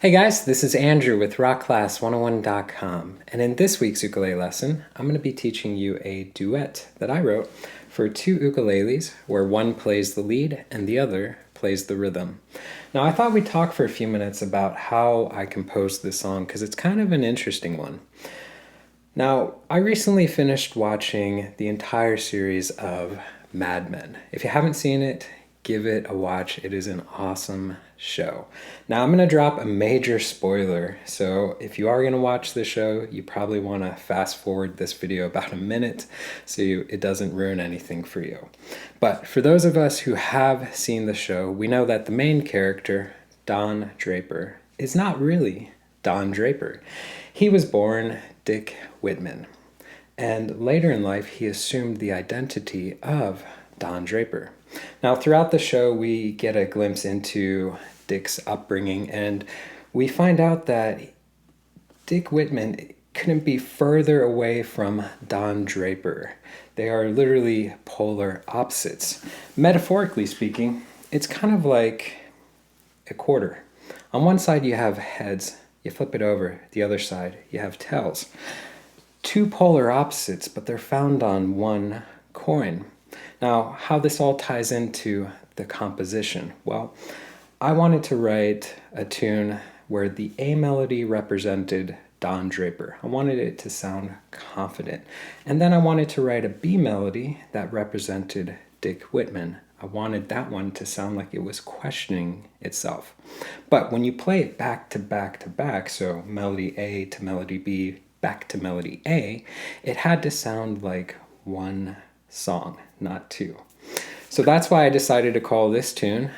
Hey guys, this is Andrew with rockclass101.com, and in this week's ukulele lesson, I'm going to be teaching you a duet that I wrote for two ukuleles where one plays the lead and the other plays the rhythm. Now I thought we'd talk for a few minutes about how I composed this song because it's kind of an interesting one. Now, I recently finished watching the entire series of Mad Men. If you haven't seen it, give it a watch. It is an awesome show. Now, I'm going to drop a major spoiler, so if you are going to watch the show, you probably want to fast forward this video about a minute so it doesn't ruin anything for you. But for those of us who have seen the show, we know that the main character, Don Draper, is not really Don Draper. He was born Dick Whitman, and later in life he assumed the identity of Don Draper. Now, throughout the show, we get a glimpse into Dick's upbringing, and we find out that Dick Whitman couldn't be further away from Don Draper. They are literally polar opposites. Metaphorically speaking, it's kind of like a quarter. On one side, you have heads. You flip it over, the other side, you have tails. Two polar opposites, but they're found on one coin. Now, how this all ties into the composition? Well, I wanted to write a tune where the A melody represented Don Draper. I wanted it to sound confident. And then I wanted to write a B melody that represented Dick Whitman. I wanted that one to sound like it was questioning itself. But when you play it back to back to back, so melody A to melody B, back to melody A, it had to sound like one song, not two. So that's why I decided to call this tune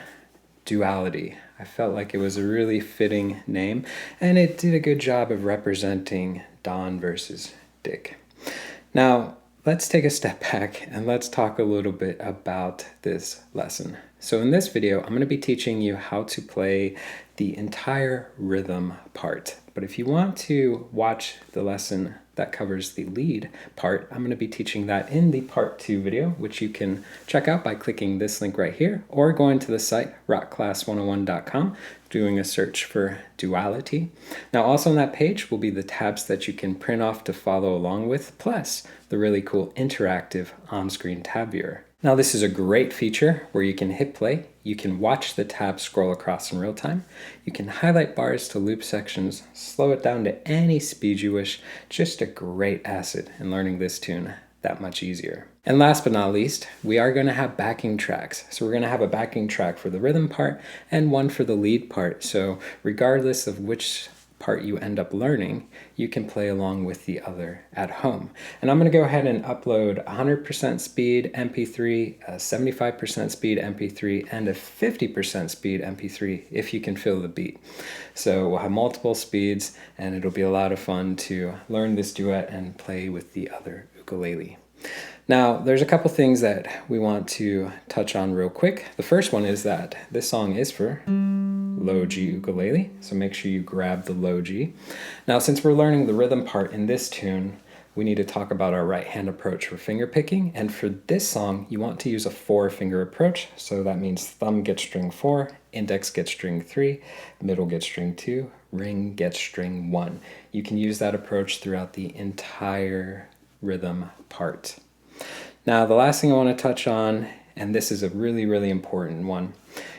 Duality. I felt like it was a really fitting name, and it did a good job of representing Don versus Dick. Now, let's take a step back and let's talk a little bit about this lesson. So in this video, I'm going to be teaching you how to play the entire rhythm part. But if you want to watch the lesson that covers the lead part, I'm going to be teaching that in the part 2 video, which you can check out by clicking this link right here or going to the site rockclass101.com, doing a search for duality. Now also on that page will be the tabs that you can print off to follow along with, plus the really cool interactive on-screen tab viewer. Now this is a great feature where you can hit play, you can watch the tab scroll across in real time, you can highlight bars to loop sections, slow it down to any speed you wish. Just a great asset in learning this tune that much easier. And last but not least, we are going to have backing tracks. So we're going to have a backing track for the rhythm part and one for the lead part. So regardless of which part you end up learning, you can play along with the other at home. And I'm going to go ahead and upload 100% speed MP3, a 75% speed MP3, and a 50% speed MP3 if you can feel the beat. So we'll have multiple speeds, and it'll be a lot of fun to learn this duet and play with the other ukulele. Now, there's a couple things that we want to touch on real quick. The first one is that this song is for low G ukulele, so make sure you grab the low G. Now, since we're learning the rhythm part in this tune, we need to talk about our right hand approach for finger picking, and for this song, you want to use a 4-finger approach, so that means thumb gets string 4, index gets string 3, middle gets string 2, ring gets string 1. You can use that approach throughout the entire rhythm part. Now, the last thing I want to touch on, and this is a really, really important one,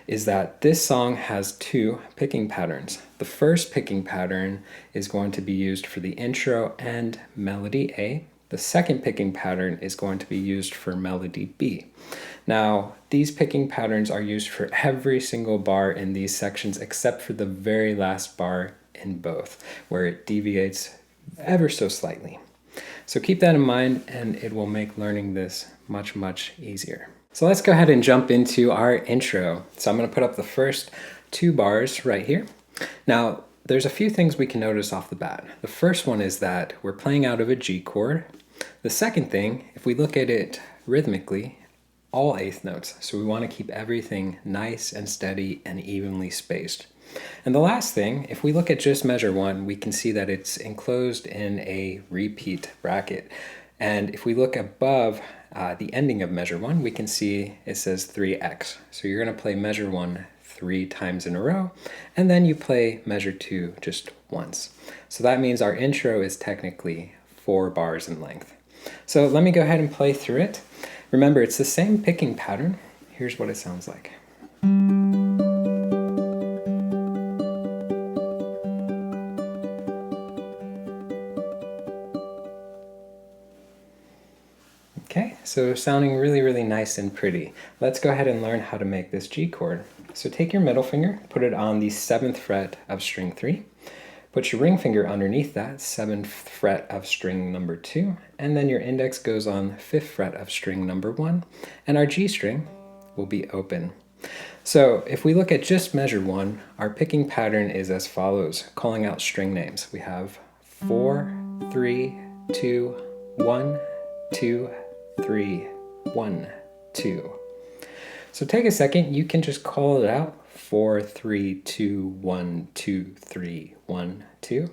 is that this song has 2 picking patterns. The first picking pattern is going to be used for the intro and melody A. The second picking pattern is going to be used for melody B. Now, these picking patterns are used for every single bar in these sections except for the very last bar in both, where it deviates ever so slightly. So keep that in mind, and it will make learning this much, much easier. So let's go ahead and jump into our intro. So I'm going to put up the first 2 bars right here. Now, there's a few things we can notice off the bat. The first one is that we're playing out of a G chord. The second thing, if we look at it rhythmically, all 8th notes. So we want to keep everything nice and steady and evenly spaced. And the last thing, if we look at just measure 1, we can see that it's enclosed in a repeat bracket. And if we look above the ending of measure 1, we can see it says 3x. So you're going to play measure 1 3 times in a row, and then you play measure 2 just once. So that means our intro is technically 4 bars in length. So let me go ahead and play through it. Remember, it's the same picking pattern. Here's what it sounds like. Okay, so sounding really nice and pretty. Let's go ahead and learn how to make this G chord. So take your middle finger, put it on the 7th fret of string 3. Put your ring finger underneath that, 7th fret of string number 2, and then your index goes on 5th fret of string number 1, and our G string will be open. So if we look at just measure 1, our picking pattern is as follows, calling out string names. We have 4, 3, 2, 1, 2, 3, 1, 2. So take a second, you can just call it out. 4, 3, 2, 1, 2, 3, 1, 2.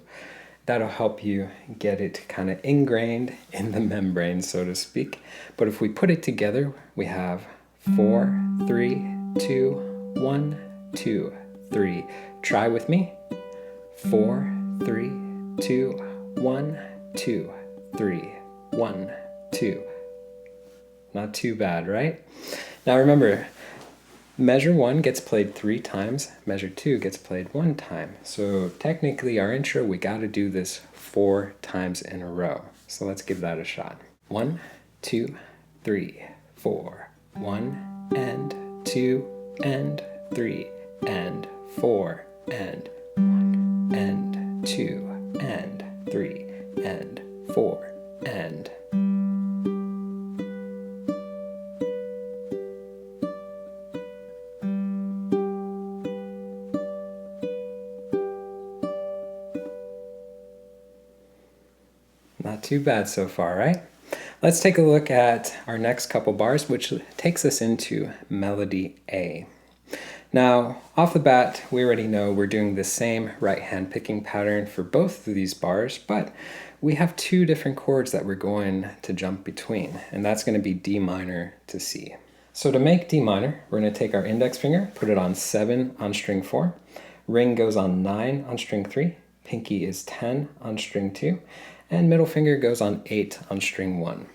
That'll help you get it kind of ingrained in the membrane, so to speak. But if we put it together, we have 4, 3, 2, 1, 2, 3. Try with me. 4, 3, 2, 1, 2, 3, 1, 2. Not too bad, right? Now remember, measure 1 gets played 3 times, measure 2 gets played 1 time. So technically our intro, we got to do this 4 times in a row. So let's give that a shot. 1, 2, 3, 4. 1 and 2 and 3 and 4 and 1 and 2 and 3 and 4 and. Not too bad so far, right? Let's take a look at our next couple bars, which takes us into melody A. Now, off the bat, we already know we're doing the same right hand picking pattern for both of these bars, but we have 2 different chords that we're going to jump between, and that's going to be D minor to C. So to make D minor, we're going to take our index finger, put it on 7 on string 4, ring goes on 9 on string 3, pinky is 10 on string 2, and middle finger goes on 8 on string 1.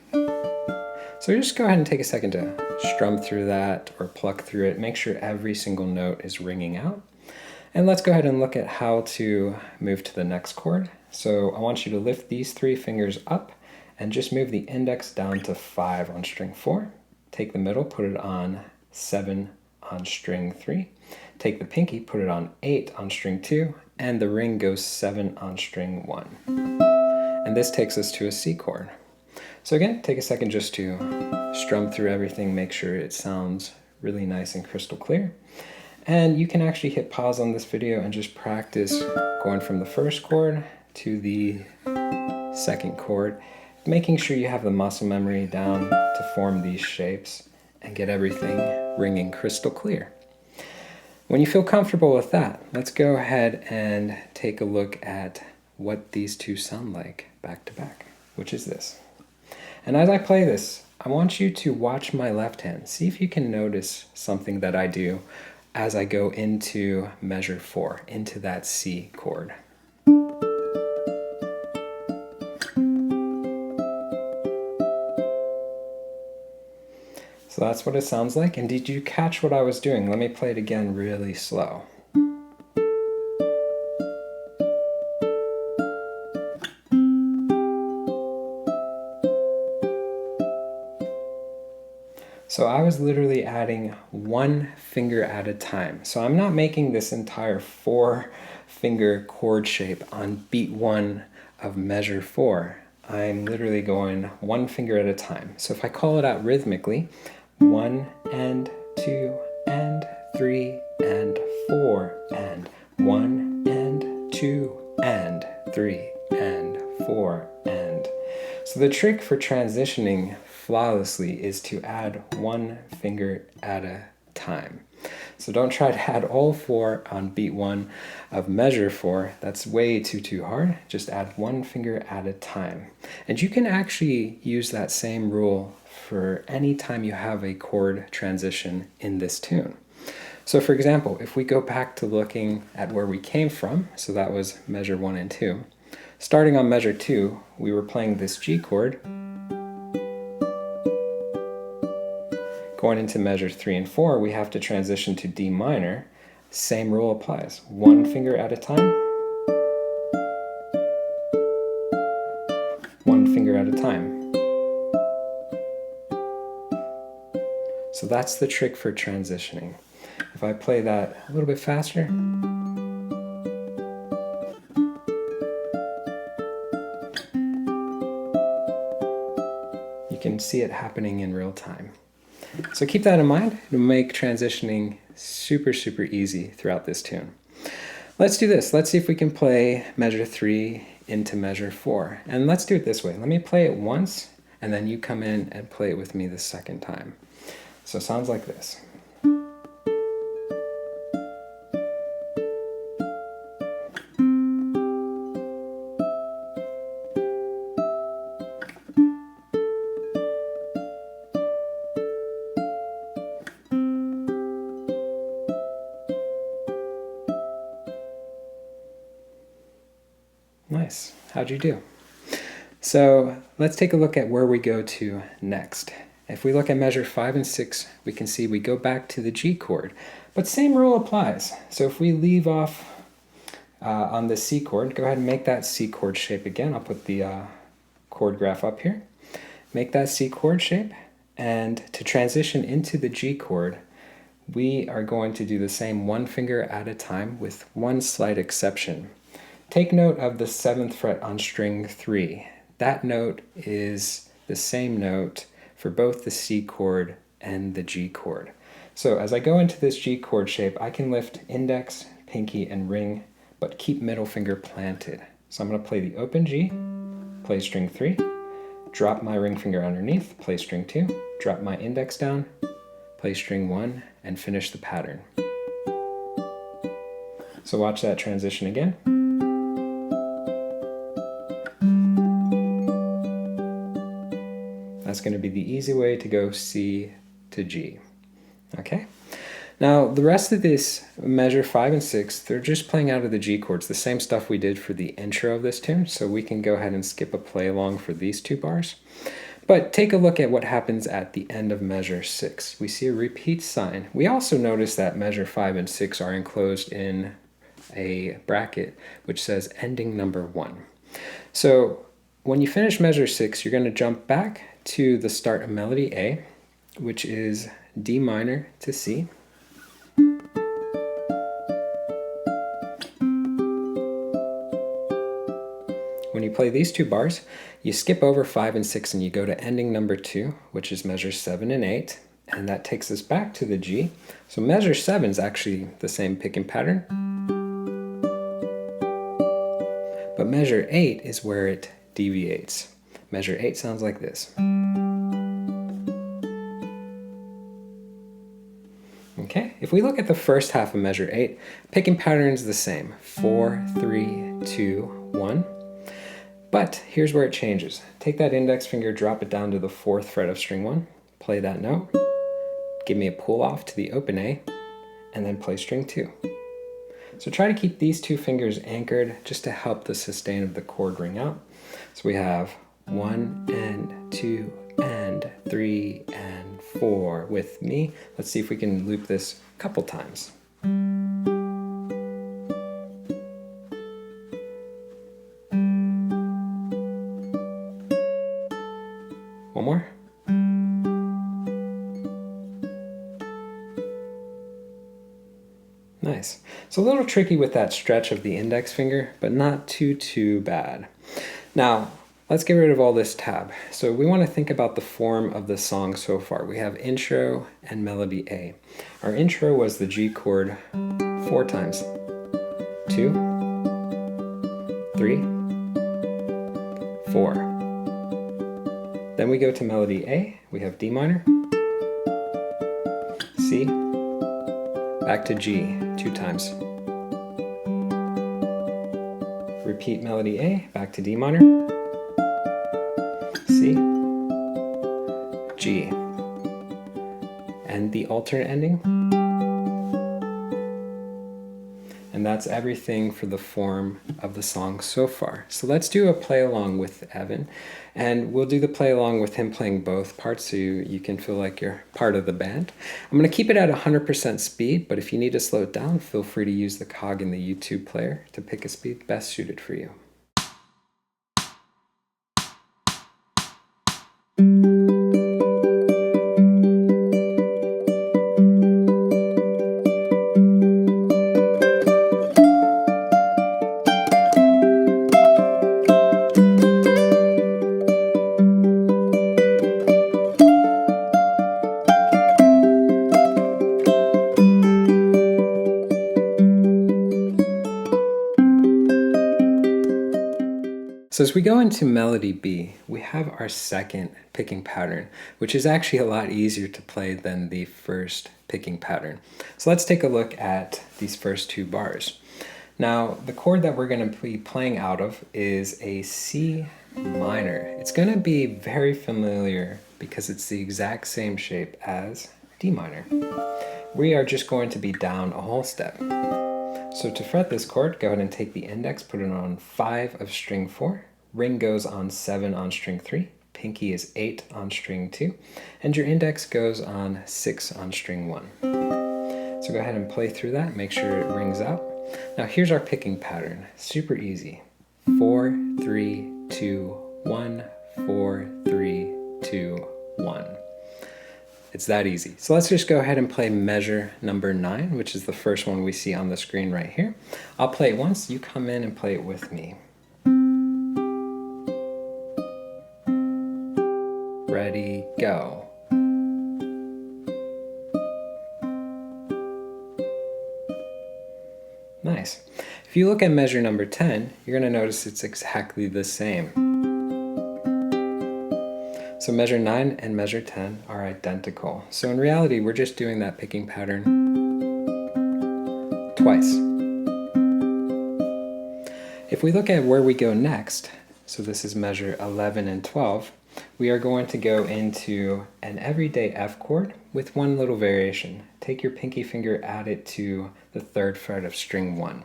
So just go ahead and take a second to strum through that or pluck through it. Make sure every single note is ringing out. And let's go ahead and look at how to move to the next chord. So I want you to lift these 3 fingers up and just move the index down to 5 on string 4. Take the middle, put it on 7 on string 3. Take the pinky, put it on 8 on string 2, and the ring goes 7 on string 1. And this takes us to a C chord. So again, take a second just to strum through everything, make sure it sounds really nice and crystal clear. And you can actually hit pause on this video and just practice going from the first chord to the second chord, making sure you have the muscle memory down to form these shapes and get everything ringing crystal clear. When you feel comfortable with that, let's go ahead and take a look at what these 2 sound like back to back, which is this. And as I play this, I want you to watch my left hand. See if you can notice something that I do as I go into measure 4, into that C chord. So that's what it sounds like. And did you catch what I was doing? Let me play it again really slow. So I was literally adding 1 finger at a time. So I'm not making this entire 4-finger chord shape on beat 1 of measure 4. I'm literally going 1 finger at a time. So if I call it out rhythmically, 1 and 2 and 3 and 4 and 1 and 2 and 3 and 4 and. So the trick for transitioning flawlessly is to add 1 finger at a time. So don't try to add all 4 on beat 1 of measure 4. That's way too hard. Just add 1 finger at a time. And you can actually use that same rule for any time you have a chord transition in this tune. So for example, if we go back to looking at where we came from, so that was measure 1 and 2, starting on measure 2, we were playing this G chord. Going into measure 3 and 4, we have to transition to D minor. Same rule applies. One finger at a time. One finger at a time. So that's the trick for transitioning. If I play that a little bit faster, you can see it happening in real time. So keep that in mind. It'll make transitioning super easy throughout this tune. Let's do this. Let's see if we can play measure 3 into measure 4. And let's do it this way. Let me play it once, and then you come in and play it with me the second time. So it sounds like this. Nice. How'd you do? So let's take a look at where we go to next. If we look at measure 5 and 6, we can see we go back to the G chord, but same rule applies. So if we leave off on the C chord, go ahead and make that C chord shape again. I'll put the chord graph up here. Make that C chord shape, and to transition into the G chord, we are going to do the same one finger at a time with one slight exception. Take note of the 7th fret on string 3. That note is the same note for both the C chord and the G chord. So as I go into this G chord shape, I can lift index, pinky, and ring, but keep middle finger planted. So I'm going to play the open G, play string 3, drop my ring finger underneath, play string 2, drop my index down, play string 1, and finish the pattern. So watch that transition again. That's going to be the easy way to go C to G. Okay? Now, the rest of this measure 5 and 6, they're just playing out of the G chords, the same stuff we did for the intro of this tune, so we can go ahead and skip a play along for these 2 bars. But take a look at what happens at the end of measure 6. We see a repeat sign. We also notice that measure 5 and 6 are enclosed in a bracket which says ending number 1. So when you finish measure 6, you're going to jump back to the start of melody A, which is D minor to C. When you play these 2 bars, you skip over 5 and 6 and you go to ending number 2, which is measure 7 and 8, and that takes us back to the G. So measure 7 is actually the same picking pattern, but measure 8 is where it deviates. Measure 8 sounds like this. Okay, if we look at the first half of measure 8, picking pattern is the same. 4, 3, 2, 1. But here's where it changes. Take that index finger, drop it down to the 4th fret of string 1, play that note, give me a pull off to the open A, and then play string 2. So try to keep these 2 fingers anchored just to help the sustain of the chord ring out. So we have 1 and 2 and 3 and 4 with me. Let's see if we can loop this a couple times. One more. Nice. It's a little tricky with that stretch of the index finger, but not too bad. Now, let's get rid of all this tab. So we want to think about the form of the song so far. We have intro and melody A. Our intro was the G chord 4 times. 2, 3, 4. Then we go to melody A. We have D minor, C, back to G 2 times. Repeat melody A, back to D minor, C, G, and the alternate ending. And that's everything for the form of the song so far. So let's do a play along with Evan. And we'll do the play along with him playing both parts so you can feel like you're part of the band. I'm going to keep it at 100% speed, but if you need to slow it down, feel free to use the cog in the YouTube player to pick a speed best suited for you. So as we go into melody B, we have our second picking pattern, which is actually a lot easier to play than the first picking pattern. So let's take a look at these first two bars. Now, the chord that we're going to be playing out of is a C minor. It's going to be very familiar because it's the exact same shape as D minor. We are just going to be down a whole step. So to fret this chord, go ahead and take the index, put it on 5 of string 4, ring goes on 7 on string 3, pinky is 8 on string 2, and your index goes on 6 on string 1. So go ahead and play through that, make sure it rings out. Now here's our picking pattern, super easy. 4, 3, 2, 1, 4, 3, 2, 1. It's that easy. So let's just go ahead and play measure number 9, which is the first one we see on the screen right here. I'll play it once, you come in and play it with me. Ready, go. Nice. If you look at measure number 10, you're going to notice it's exactly the same. So measure 9 and measure 10 are identical. So in reality, we're just doing that picking pattern twice. If we look at where we go next, so this is measure 11 and 12, we are going to go into an everyday F chord with one little variation. Take your pinky finger, add it to the 3rd fret of string 1.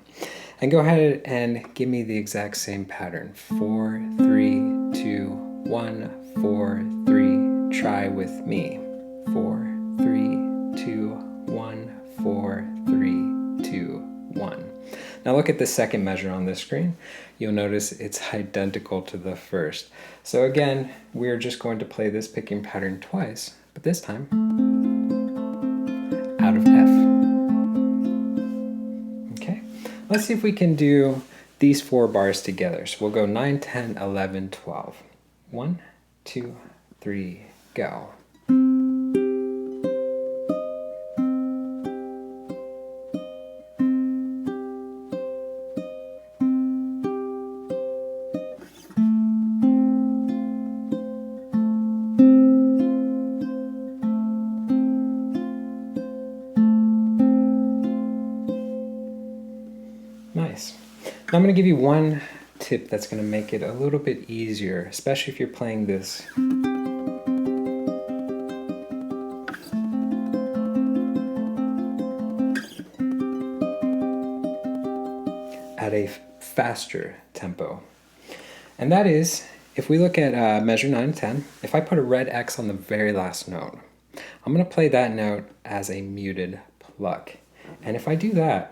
And go ahead and give me the exact same pattern. 4, 3, 2, 1, 4, 3, try with me. 4, 3, 2, 1, 4, 3, 2, 1. Now look at the second measure on this screen. You'll notice it's identical to the first. So again, we're just going to play this picking pattern twice, but this time out of F. Okay, let's see if we can do these 4 bars together. So we'll go 9, 10, 11, 12. 1, 2, 3, go. Nice. Now I'm going to give you one tip that's going to make it a little bit easier, especially if you're playing this at a faster tempo. And that is, if we look at measure 9 and 10, if I put a red X on the very last note, I'm going to play that note as a muted pluck. And if I do that,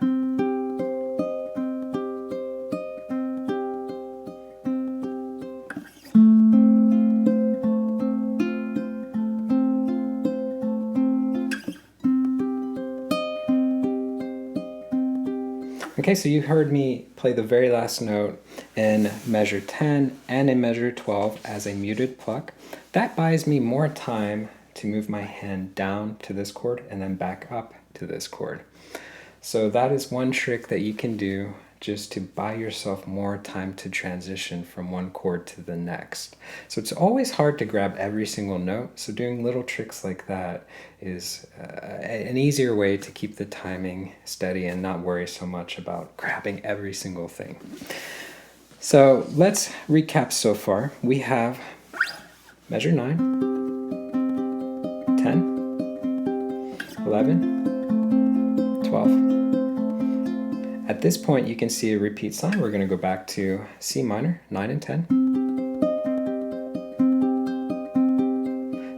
okay, so you heard me play the very last note in measure 10 and in measure 12 as a muted pluck. That buys me more time to move my hand down to this chord and then back up to this chord. So that is one trick that you can do just to buy yourself more time to transition from one chord to the next. So it's always hard to grab every single note, so doing little tricks like that is an easier way to keep the timing steady and not worry so much about grabbing every single thing. So let's recap so far. We have measure 9, 10, 11, 12. At this point, you can see a repeat sign. We're going to go back to C minor, 9 and 10.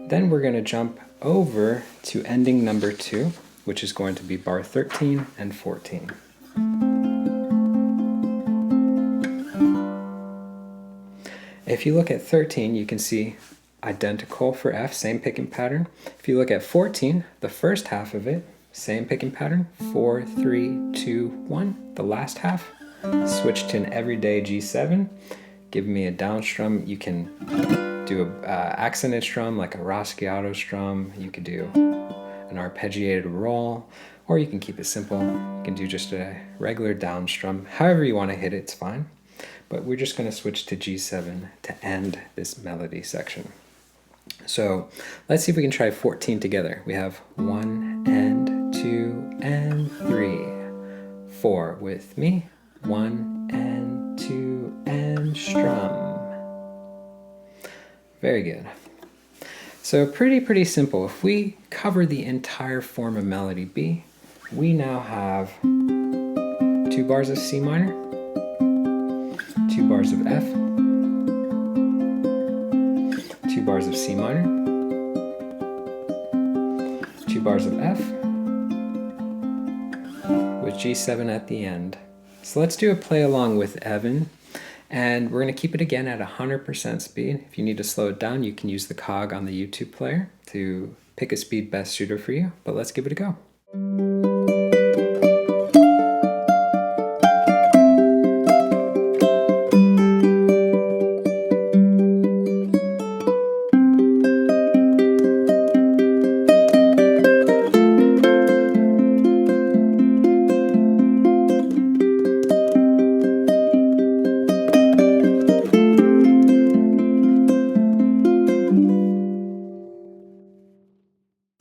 Then we're going to jump over to ending number 2, which is going to be bar 13 and 14. If you look at 13, you can see identical for F, same picking pattern. If you look at 14, the first half of it, same picking pattern, 4, 3, 2, 1. The last half, switch to an everyday G7. Give me a down strum. You can do an accented strum like a Raschiato strum. You could do an arpeggiated roll, or you can keep it simple. You can do just a regular down strum. However you want to hit it, it's fine. But we're just going to switch to G7 to end this melody section. So let's see if we can try 14 together. We have 1 and 2 and 3. 4 with me. 1 and 2 and strum. Very good. So pretty simple. If we cover the entire form of melody B, we now have 2 bars of C minor, 2 bars of F, 2 bars of C minor, 2 bars of F, with G7 at the end. So let's do a play along with Evan, and we're going to keep it again at 100% speed. If you need to slow it down, you can use the cog on the YouTube player to pick a speed best suited for you, but let's give it a go.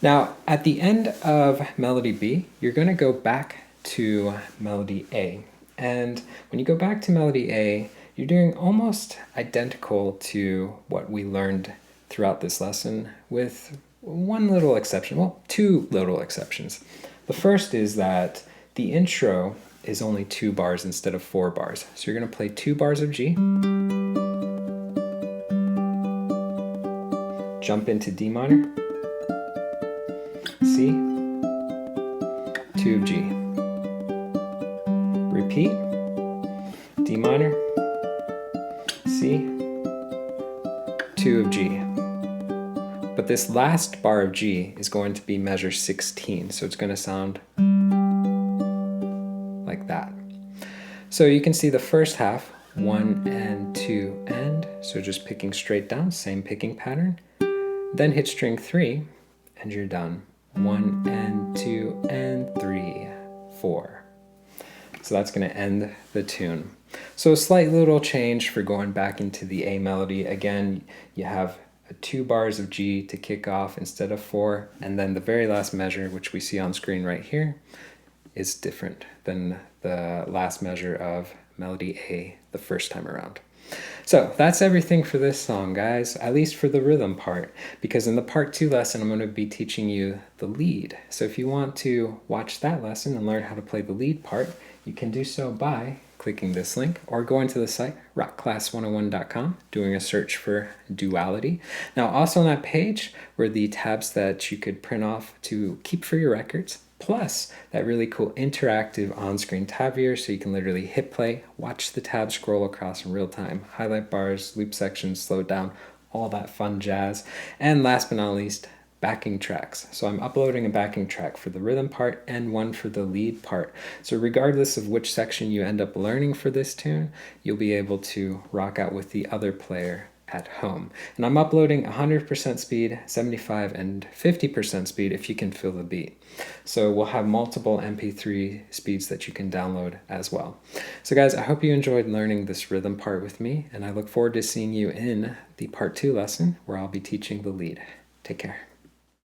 Now, at the end of melody B, you're going to go back to melody A. And when you go back to melody A, you're doing almost identical to what we learned throughout this lesson, with one little exception. Well, 2 little exceptions. The first is that the intro is only 2 bars instead of 4 bars. So you're going to play 2 bars of G, jump into D minor, C, 2 of G. Repeat, D minor, C, 2 of G. But this last bar of G is going to be measure 16, so it's going to sound like that. So you can see the first half, 1 and 2 and, so just picking straight down, same picking pattern. Then hit string 3, and you're done. 1 and 2 and 3, 4. So that's going to end the tune. So a slight little change for going back into the A melody. Again, you have 2 bars of G to kick off instead of 4, and then the very last measure, which we see on screen right here, is different than the last measure of melody A the first time around. So that's everything for this song, guys, at least for the rhythm part, because in the part 2 lesson, I'm going to be teaching you the lead. So if you want to watch that lesson and learn how to play the lead part, you can do so by clicking this link or going to the site, rockclass101.com, doing a search for duality. Now, also on that page were the tabs that you could print off to keep for your records, plus that really cool interactive on-screen tab viewer, so you can literally hit play, watch the tab scroll across in real time, highlight bars, loop sections, slow down, all that fun jazz. And last but not least, backing tracks. So I'm uploading a backing track for the rhythm part and one for the lead part. So regardless of which section you end up learning for this tune, you'll be able to rock out with the other player at home. And I'm uploading 100% speed, 75 and 50% speed if you can feel the beat. So we'll have multiple MP3 speeds that you can download as well. So guys, I hope you enjoyed learning this rhythm part with me, and I look forward to seeing you in the part 2 lesson where I'll be teaching the lead. Take care.